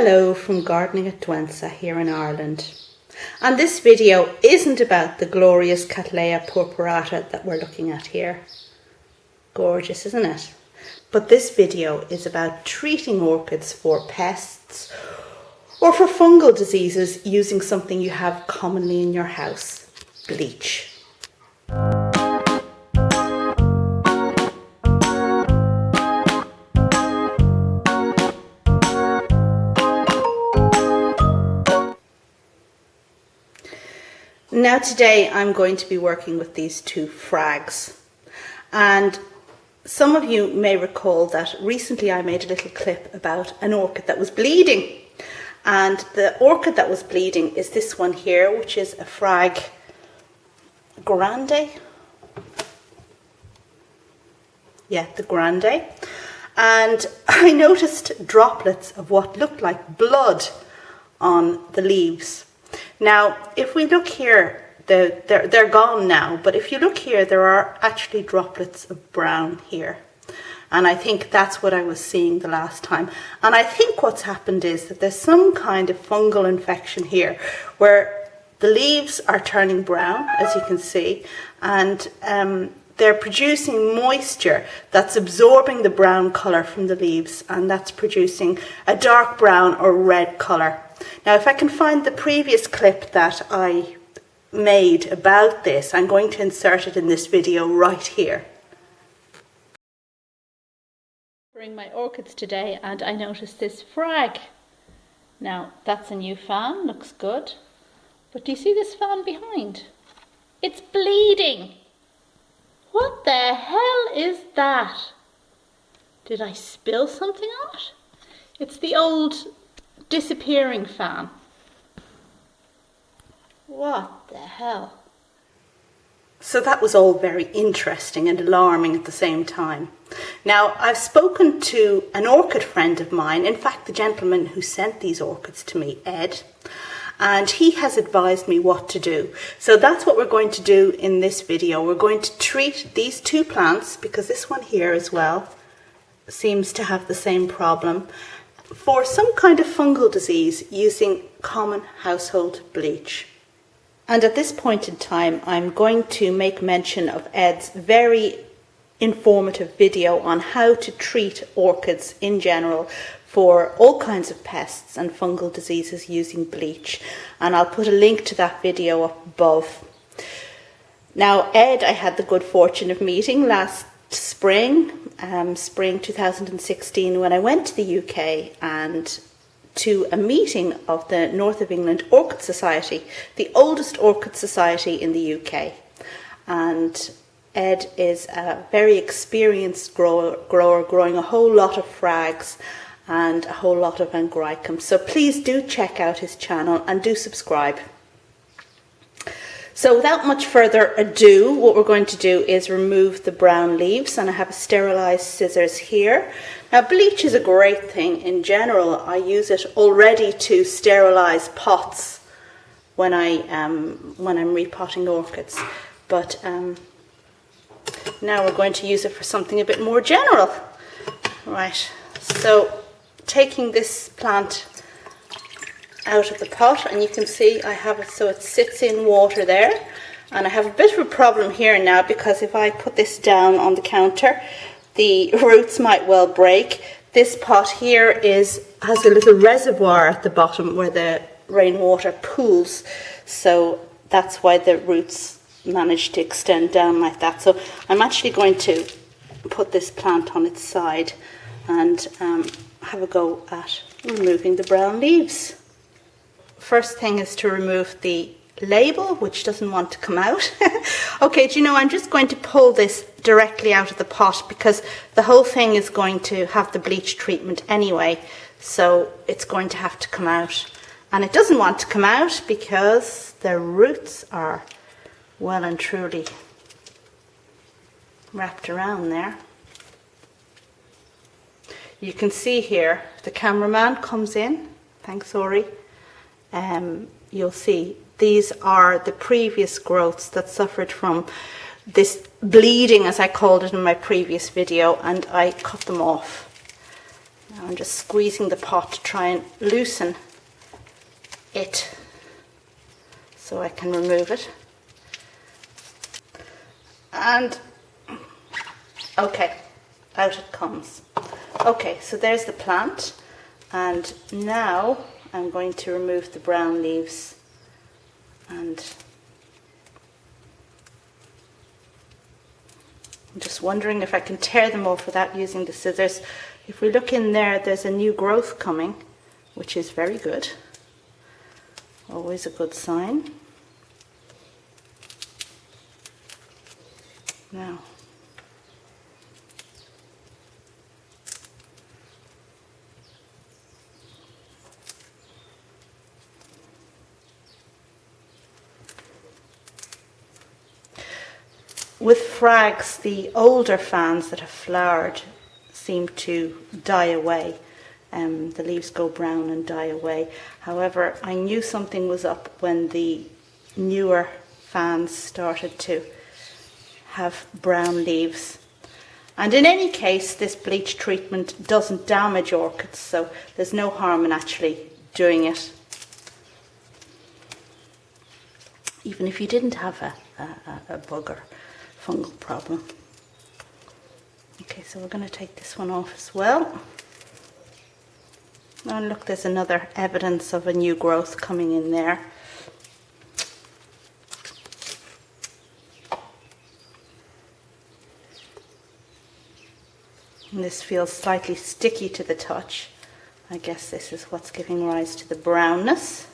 Hello from Gardening at Dwensa here in Ireland, and this video isn't about the glorious Cattleya purpurata that we're looking at here. Gorgeous, isn't it? But this video is about treating orchids for pests or for fungal diseases using something you have commonly in your house, bleach. Now today I'm going to be working with these two frags, and some of you may recall that recently I made a little clip about an orchid that was bleeding, and the orchid that was bleeding is this one here, which is a frag grande. Yeah, the grande. And I noticed droplets of what looked like blood on the leaves. Now, if we look here, they're gone now, but if you look here, there are actually droplets of brown here. And I think that's what I was seeing the last time. And I think what's happened is that there's some kind of fungal infection here where the leaves are turning brown, as you can see, and they're producing moisture that's absorbing the brown colour from the leaves, and that's producing a dark brown or red colour. Now, if I can find the previous clip that I made about this, I'm going to insert it in this video right here. Bring my orchids today, and I noticed this frag. Now, that's a new fan, looks good. But do you see this fan behind? It's bleeding. What the hell is that? Did I spill something on it? It's the old disappearing fan. What the hell? So that was all very interesting and alarming at the same time. Now, I've spoken to an orchid friend of mine, in fact the gentleman who sent these orchids to me, Ed, and he has advised me what to do. So that's what we're going to do in this video. We're going to treat these two plants, because this one here as well seems to have the same problem, for some kind of fungal disease using common household bleach. And at this point in time, I'm going to make mention of Ed's very informative video on how to treat orchids in general for all kinds of pests and fungal diseases using bleach. And I'll put a link to that video up above. Now, Ed, I had the good fortune of meeting last spring 2016, when I went to the UK and to a meeting of the North of England Orchid Society, the oldest orchid society in the UK. And Ed is a very experienced grower growing a whole lot of frags and a whole lot of angraecums. So please do check out his channel and do subscribe. So without much further ado, what we're going to do is remove the brown leaves, and I have a sterilised scissors here. Now, bleach is a great thing in general. I use it already to sterilise pots when I'm repotting orchids. But now we're going to use it for something a bit more general. Right, so taking this plant out of the pot, and you can see I have it so it sits in water there, and I have a bit of a problem here now, because if I put this down on the counter, the roots might well break. This pot here has a little reservoir at the bottom where the rainwater pools, so that's why the roots manage to extend down like that. So I'm actually going to put this plant on its side and have a go at removing the brown leaves. First thing is to remove the label, which doesn't want to come out. Okay, do you know, I'm just going to pull this directly out of the pot, because the whole thing is going to have the bleach treatment anyway, so it's going to have to come out. And it doesn't want to come out because the roots are well and truly wrapped around there. You can see here, the cameraman comes in, thanks Ori. You'll see these are the previous growths that suffered from this bleeding, as I called it in my previous video, and I cut them off. Now I'm just squeezing the pot to try and loosen it so I can remove it. And okay, out it comes. Okay, so there's the plant, and now I'm going to remove the brown leaves, and I'm just wondering if I can tear them off without using the scissors. If we look in there, there's a new growth coming, which is very good. Always a good sign. Now, with frags, the older fans that have flowered seem to die away. The leaves go brown and die away. However, I knew something was up when the newer fans started to have brown leaves. And in any case, this bleach treatment doesn't damage orchids, so there's no harm in actually doing it. Even if you didn't have a bug or fungal problem. Okay, so we're going to take this one off as well. And look, there's another evidence of a new growth coming in there. And this feels slightly sticky to the touch. I guess this is what's giving rise to the brownness.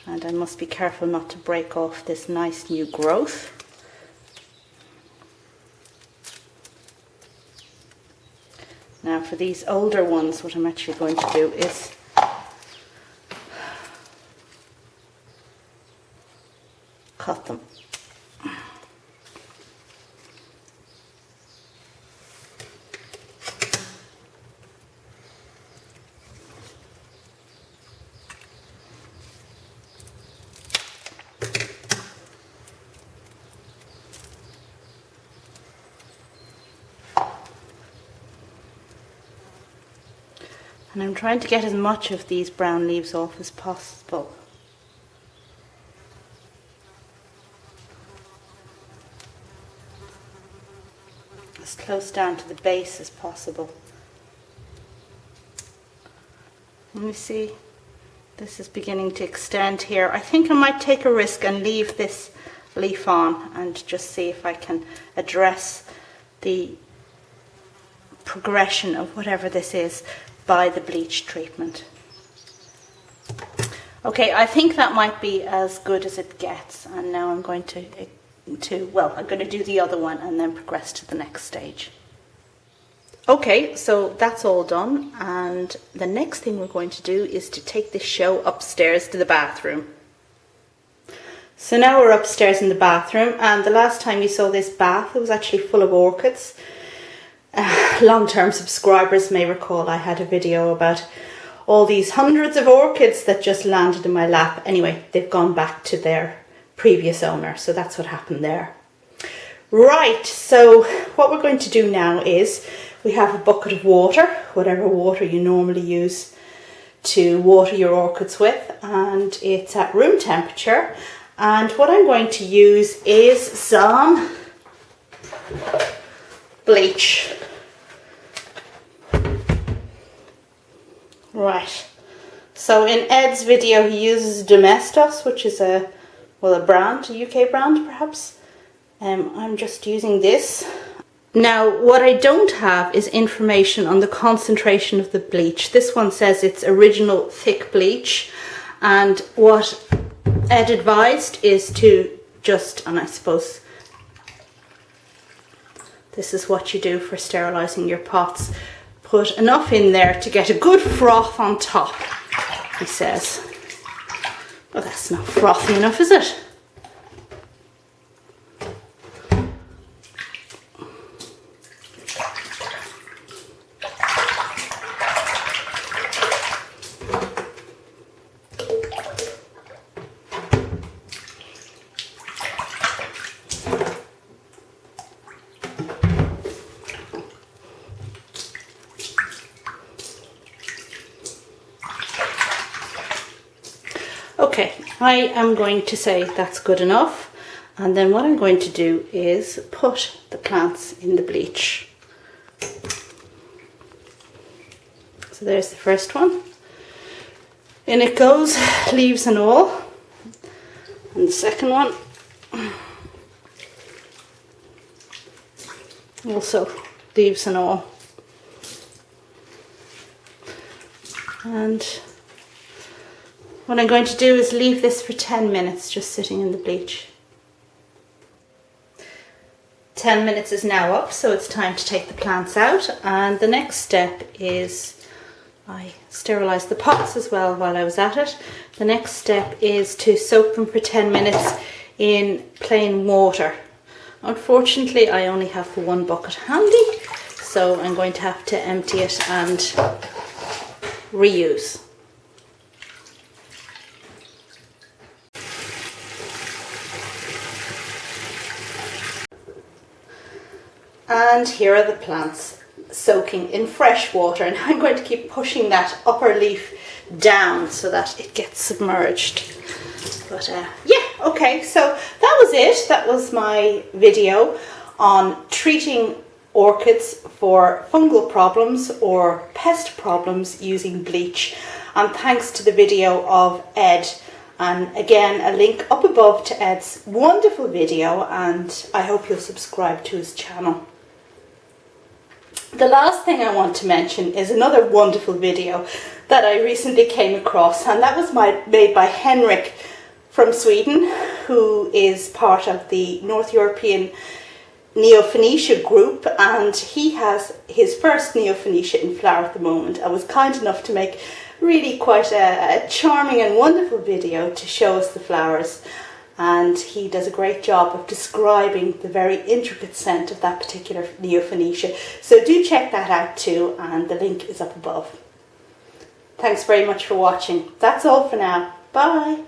And I must be careful not to break off this nice new growth. Now for these older ones, what I'm actually going to do is cut them. And I'm trying to get as much of these brown leaves off as possible. As close down to the base as possible. Let me see, this is beginning to extend here. I think I might take a risk and leave this leaf on and just see if I can address the progression of whatever this is by the bleach treatment. Okay, I think that might be as good as it gets, and now I'm going to I'm going to do the other one and then progress to the next stage. Okay, so that's all done, and the next thing we're going to do is to take this show upstairs to the bathroom. So now we're upstairs in the bathroom, and the last time you saw this bath, it was actually full of orchids. Long-term subscribers may recall I had a video about all these hundreds of orchids that just landed in my lap. Anyway, they've gone back to their previous owner, so that's what happened there. Right, so what we're going to do now is we have a bucket of water, whatever water you normally use to water your orchids with, and it's at room temperature. And what I'm going to use is some bleach. Right, so in Ed's video he uses Domestos, which is a brand, a UK brand perhaps. I'm just using this. Now what I don't have is information on the concentration of the bleach. This one says it's original thick bleach, and what Ed advised is to just, and I suppose this is what you do for sterilising your pots, put enough in there to get a good froth on top, he says. Well, that's not frothy enough, is it? Okay, I am going to say that's good enough. And then what I'm going to do is put the plants in the bleach. So there's the first one. In it goes, leaves and all. And the second one, also leaves and all. And what I'm going to do is leave this for 10 minutes just sitting in the bleach. 10 minutes is now up, so it's time to take the plants out, and the next step is, I sterilised the pots as well while I was at it. The next step is to soak them for 10 minutes in plain water. Unfortunately, I only have one bucket handy, so I'm going to have to empty it and reuse. And here are the plants soaking in fresh water, and I'm going to keep pushing that upper leaf down so that it gets submerged. But yeah, okay, so that was it. That was my video on treating orchids for fungal problems or pest problems using bleach. And thanks to the video of Ed. And again, a link up above to Ed's wonderful video, and I hope you'll subscribe to his channel. The last thing I want to mention is another wonderful video that I recently came across, and that was made by Henrik from Sweden, who is part of the North European Neofinetia group, and he has his first Neofinetia in flower at the moment. I was kind enough to make really quite a charming and wonderful video to show us the flowers, and he does a great job of describing the very intricate scent of that particular Neofinetia. So do check that out too, and the link is up above. Thanks very much for watching. That's all for now. Bye.